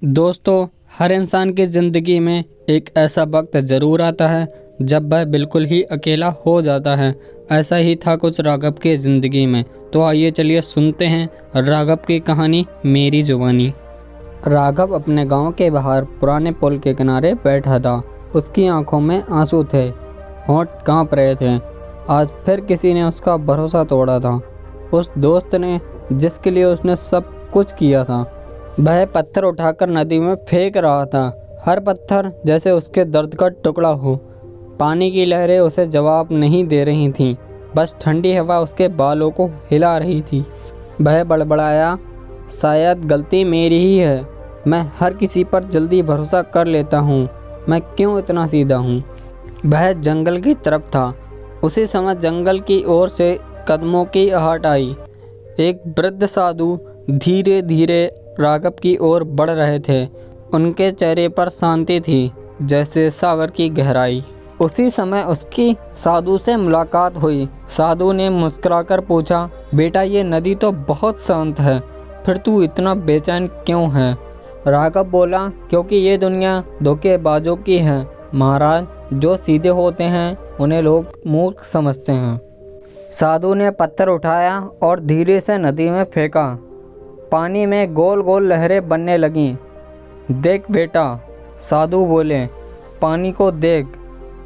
दोस्तों, हर इंसान की ज़िंदगी में एक ऐसा वक्त ज़रूर आता है जब वह बिल्कुल ही अकेला हो जाता है। ऐसा ही था कुछ राघव की ज़िंदगी में। तो आइए चलिए सुनते हैं राघव की कहानी मेरी जुबानी। राघव अपने गांव के बाहर पुराने पुल के किनारे बैठा था। उसकी आंखों में आंसू थे, होंठ कांप रहे थे। आज फिर किसी ने उसका भरोसा तोड़ा था। उस दोस्त ने जिसके लिए उसने सब कुछ किया था। वह पत्थर उठाकर नदी में फेंक रहा था, हर पत्थर जैसे उसके दर्द का टुकड़ा हो। पानी की लहरें उसे जवाब नहीं दे रही थीं, बस ठंडी हवा उसके बालों को हिला रही थी। वह बड़बड़ाया, शायद गलती मेरी ही है। मैं हर किसी पर जल्दी भरोसा कर लेता हूँ। मैं क्यों इतना सीधा हूँ? वह जंगल की तरफ था। उसी समय जंगल की ओर से कदमों की आहट आई। एक वृद्ध साधु धीरे धीरे राघव की ओर बढ़ रहे थे। उनके चेहरे पर शांति थी, जैसे सागर की गहराई। उसी समय उसकी साधु से मुलाकात हुई। साधु ने मुस्कुराकर पूछा, बेटा, ये नदी तो बहुत शांत है, फिर तू इतना बेचैन क्यों है? राघव बोला, क्योंकि ये दुनिया धोखेबाजों की है महाराज। जो सीधे होते हैं उन्हें लोग मूर्ख समझते हैं। साधु ने पत्थर उठाया और धीरे से नदी में फेंका। पानी में गोल गोल लहरें बनने लगीं। देख बेटा, साधु बोले, पानी को देख।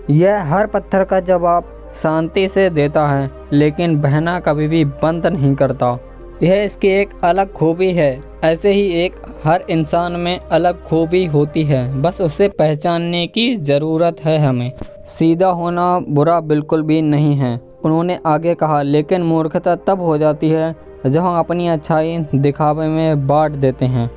यह हर पत्थर का जवाब शांति से देता है, लेकिन बहना कभी भी बंद नहीं करता। यह इसकी एक अलग खूबी है। ऐसे ही एक हर इंसान में अलग खूबी होती है, बस उसे पहचानने की ज़रूरत है हमें। सीधा होना बुरा बिल्कुल भी नहीं है, उन्होंने आगे कहा, लेकिन मूर्खता तब हो जाती है जब हम अपनी अच्छाई दिखावे में बांट देते हैं।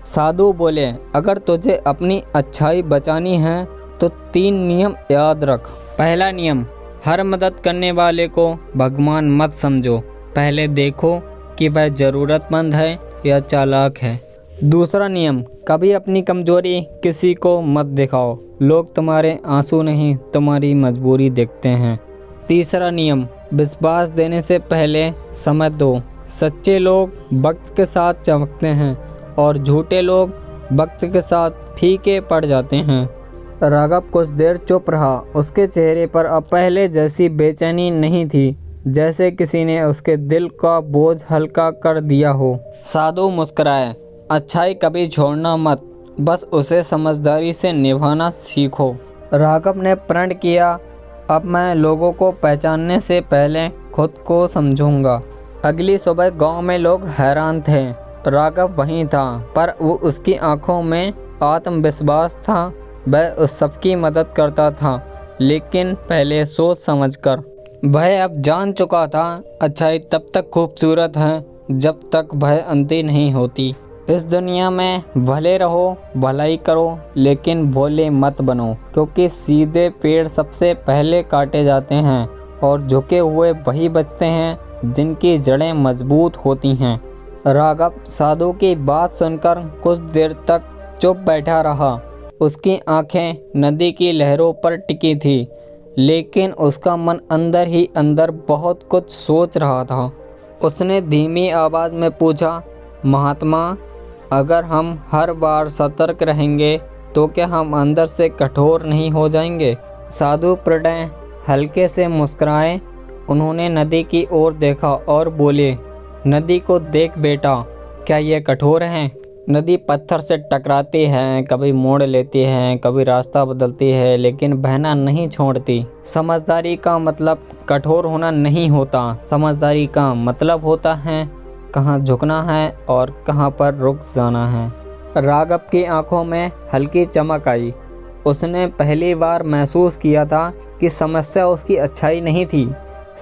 साधु बोले, अगर तुझे अपनी अच्छाई बचानी है तो 3 नियम याद रख। पहला नियम, हर मदद करने वाले को भगवान मत समझो। पहले देखो कि वह ज़रूरतमंद है या चालाक है। दूसरा नियम, कभी अपनी कमजोरी किसी को मत दिखाओ। लोग तुम्हारे आंसू नहीं, तुम्हारी मजबूरी देखते हैं। तीसरा नियम, विश्वास देने से पहले समझ दो। सच्चे लोग वक्त के साथ चमकते हैं और झूठे लोग वक्त के साथ फीके पड़ जाते हैं। राघव कुछ देर चुप रहा। उसके चेहरे पर अब पहले जैसी बेचैनी नहीं थी, जैसे किसी ने उसके दिल का बोझ हल्का कर दिया हो। साधु मुस्कुराए, अच्छाई कभी छोड़ना मत, बस उसे समझदारी से निभाना सीखो। राघव ने प्रण किया, अब मैं लोगों को पहचानने से पहले खुद को समझूंगा। अगली सुबह गांव में लोग हैरान थे। राघव वहीं था, पर वो उसकी आंखों में आत्मविश्वास था। वह उस सबकी मदद करता था, लेकिन पहले सोच समझकर। वह अब जान चुका था, अच्छाई तब तक खूबसूरत है जब तक वह अंधी नहीं होती। इस दुनिया में भले रहो, भलाई करो, लेकिन भोले मत बनो, क्योंकि सीधे पेड़ सबसे पहले काटे जाते हैं और झुके हुए वही बचते हैं जिनकी जड़ें मजबूत होती हैं। राघव साधु की बात सुनकर कुछ देर तक चुप बैठा रहा। उसकी आंखें नदी की लहरों पर टिकी थी, लेकिन उसका मन अंदर ही अंदर बहुत कुछ सोच रहा था। उसने धीमी आवाज़ में पूछा, महात्मा, अगर हम हर बार सतर्क रहेंगे तो क्या हम अंदर से कठोर नहीं हो जाएंगे? साधु प्रणय हल्के से मुस्कुराए। उन्होंने नदी की ओर देखा और बोले, नदी को देख बेटा, क्या ये कठोर है? नदी पत्थर से टकराती है, कभी मोड़ लेती है, कभी रास्ता बदलती है, लेकिन बहना नहीं छोड़ती। समझदारी का मतलब कठोर होना नहीं होता। समझदारी का मतलब होता है कहाँ झुकना है और कहाँ पर रुक जाना है। राघव की आंखों में हल्की चमक आई। उसने पहली बार महसूस किया था कि समस्या उसकी अच्छाई नहीं थी,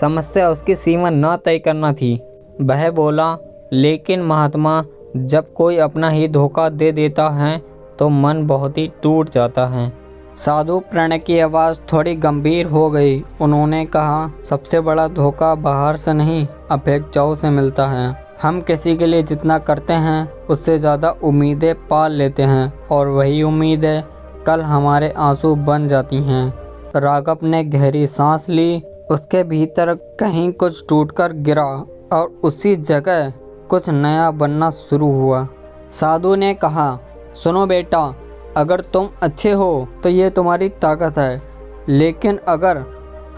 समस्या उसकी सीमा न तय करना थी। वह बोला, लेकिन महात्मा, जब कोई अपना ही धोखा दे देता है तो मन बहुत ही टूट जाता है। साधु प्रणय की आवाज़ थोड़ी गंभीर हो गई। उन्होंने कहा, सबसे बड़ा धोखा बाहर से नहीं, अपेक्षाओं से मिलता है। हम किसी के लिए जितना करते हैं उससे ज़्यादा उम्मीदें पाल लेते हैं, और वही उम्मीदें कल हमारे आंसू बन जाती हैं। राघव ने गहरी सांस ली। उसके भीतर कहीं कुछ टूटकर गिरा और उसी जगह कुछ नया बनना शुरू हुआ। साधु ने कहा, सुनो बेटा, अगर तुम अच्छे हो तो ये तुम्हारी ताकत है, लेकिन अगर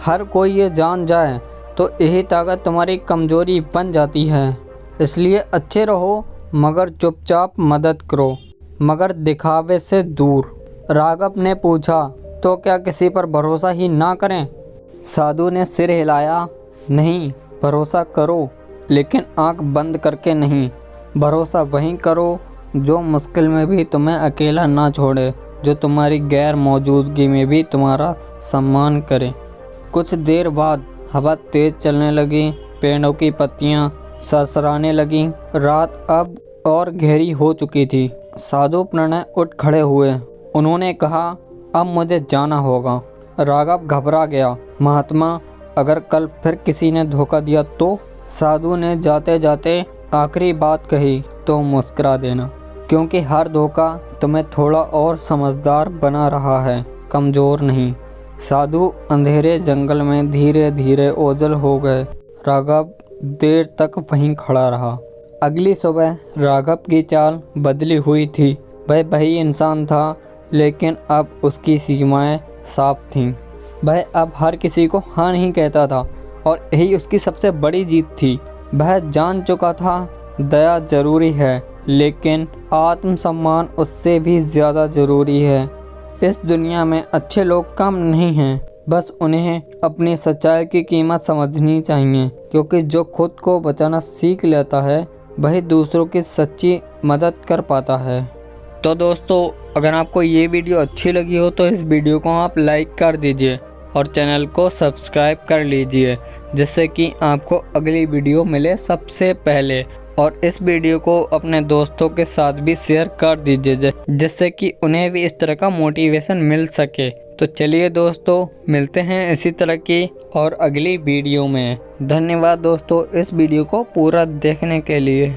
हर कोई ये जान जाए तो यही ताकत तुम्हारी कमजोरी बन जाती है। इसलिए अच्छे रहो, मगर चुपचाप मदद करो, मगर दिखावे से दूर। राघव ने पूछा, तो क्या किसी पर भरोसा ही ना करें? साधु ने सिर हिलाया, नहीं, भरोसा करो, लेकिन आंख बंद करके नहीं। भरोसा वहीं करो जो मुश्किल में भी तुम्हें अकेला ना छोड़े, जो तुम्हारी गैर मौजूदगी में भी तुम्हारा सम्मान करे। कुछ देर बाद हवा तेज चलने लगी, पेड़ों की पत्तियां सरसराने लगीं। रात अब और गहरी हो चुकी थी। साधु प्रणय उठ खड़े हुए। उन्होंने कहा, अब मुझे जाना होगा। राघव घबरा गया, महात्मा, अगर कल फिर किसी ने धोखा दिया तो? साधु ने जाते जाते आखिरी बात कही, तो मुस्कुरा देना, क्योंकि हर धोखा तुम्हें थोड़ा और समझदार बना रहा है, कमज़ोर नहीं। साधु अंधेरे जंगल में धीरे धीरे ओझल हो गए। राघव देर तक वहीं खड़ा रहा। अगली सुबह राघव की चाल बदली हुई थी। वह वही इंसान था, लेकिन अब उसकी सीमाएं साफ थीं। वह अब हर किसी को हाँ नहीं कहता था, और यही उसकी सबसे बड़ी जीत थी। वह जान चुका था, दया जरूरी है, लेकिन आत्मसम्मान उससे भी ज़्यादा ज़रूरी है। इस दुनिया में अच्छे लोग कम नहीं हैं, बस उन्हें अपनी सच्चाई की कीमत समझनी चाहिए, क्योंकि जो खुद को बचाना सीख लेता है वही दूसरों की सच्ची मदद कर पाता है। तो दोस्तों, अगर आपको ये वीडियो अच्छी लगी हो तो इस वीडियो को आप लाइक कर दीजिए और चैनल को सब्सक्राइब कर लीजिए, जिससे कि आपको अगली वीडियो मिले सबसे पहले। और इस वीडियो को अपने दोस्तों के साथ भी शेयर कर दीजिए, जिससे कि उन्हें भी इस तरह का मोटिवेशन मिल सके। तो चलिए दोस्तों, मिलते हैं इसी तरह की और अगली वीडियो में। धन्यवाद दोस्तों इस वीडियो को पूरा देखने के लिए।